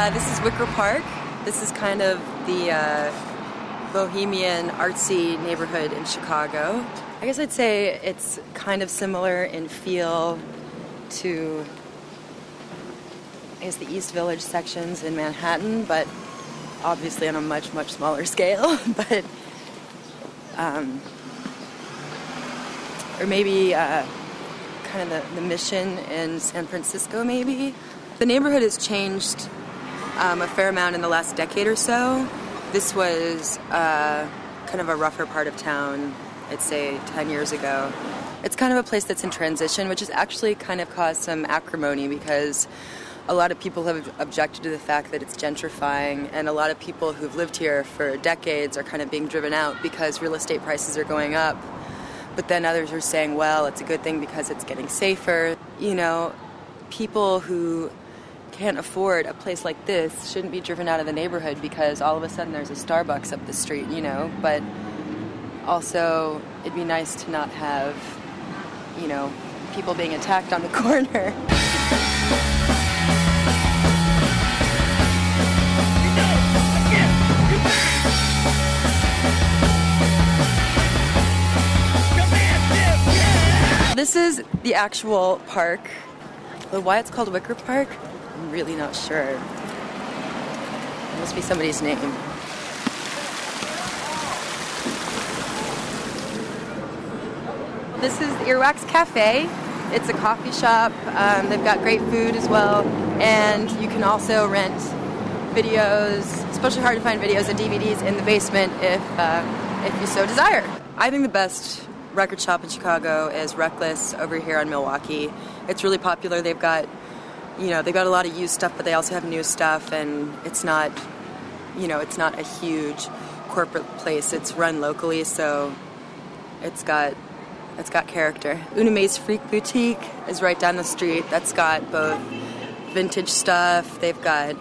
This is Wicker Park. This is kind of the bohemian, artsy neighborhood in Chicago. I guess I'd say it's kind of similar in feel to, I guess, the East Village sections in Manhattan, but obviously on a much, much smaller scale. But, or maybe kind of the Mission in San Francisco, maybe. The neighborhood has changed a fair amount in the last decade or so. This was kind of a rougher part of town, I'd say 10 years ago. It's kind of a place that's in transition, which has actually kind of caused some acrimony because a lot of people have objected to the fact that it's gentrifying, and a lot of people who've lived here for decades are kind of being driven out because real estate prices are going up. But then others are saying, well, it's a good thing because it's getting safer. You know, people who can't afford a place like this shouldn't be driven out of the neighborhood because all of a sudden there's a Starbucks up the street, you know. But also, it'd be nice to not have, you know, people being attacked on the corner. This is the actual park. But why it's called Wicker Park, I'm really not sure. It must be somebody's name. This is the Earwax Cafe. It's a coffee shop. They've got great food as well. And you can also rent videos, especially hard to find videos and DVDs in the basement if you so desire. I think the best record shop in Chicago is Reckless over here on Milwaukee. It's really popular. They've got a lot of used stuff, but they also have new stuff, and it's not a huge corporate place. It's run locally, so it's got character. Una Mae's Freak Boutique is right down the street. That's got both vintage stuff, they've got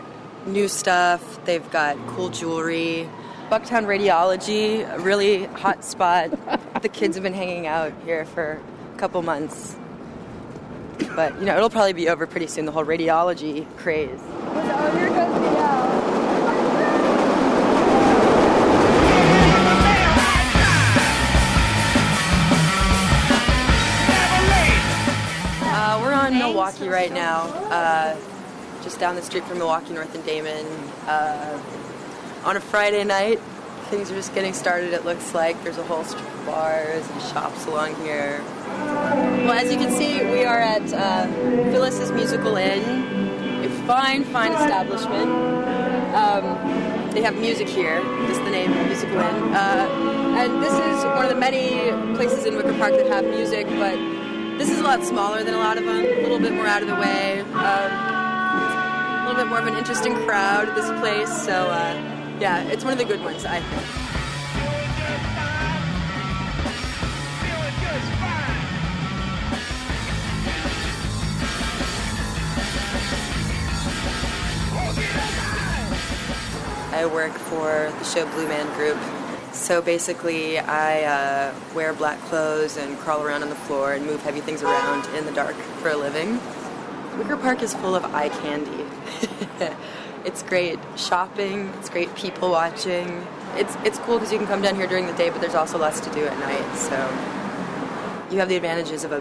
new stuff, they've got cool jewelry. Bucktown Radiology, a really hot spot. The kids have been hanging out here for a couple months. But, you know, it'll probably be over pretty soon, the whole radiology craze. Oh, here goes Miguel. We're on Milwaukee right now, just down the street from Milwaukee North and Damon. On a Friday night, things are just getting started, it looks like. There's a whole strip of bars and shops along here. Well, as you can see, we are at Phyllis's Musical Inn, a fine, fine establishment. They have music here, just the name, Musical Inn. And this is one of the many places in Wicker Park that have music, but this is a lot smaller than a lot of them, a little bit more out of the way. A little bit more of an interesting crowd at this place, so yeah, it's one of the good ones, I think. I work for the show Blue Man Group. So basically, I wear black clothes and crawl around on the floor and move heavy things around in the dark for a living. Wicker Park is full of eye candy. It's great shopping, it's great people watching. It's cool because you can come down here during the day, but there's also less to do at night. So you have the advantages of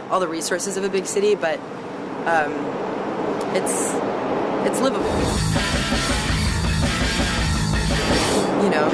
all the resources of a big city, but it's livable. You know.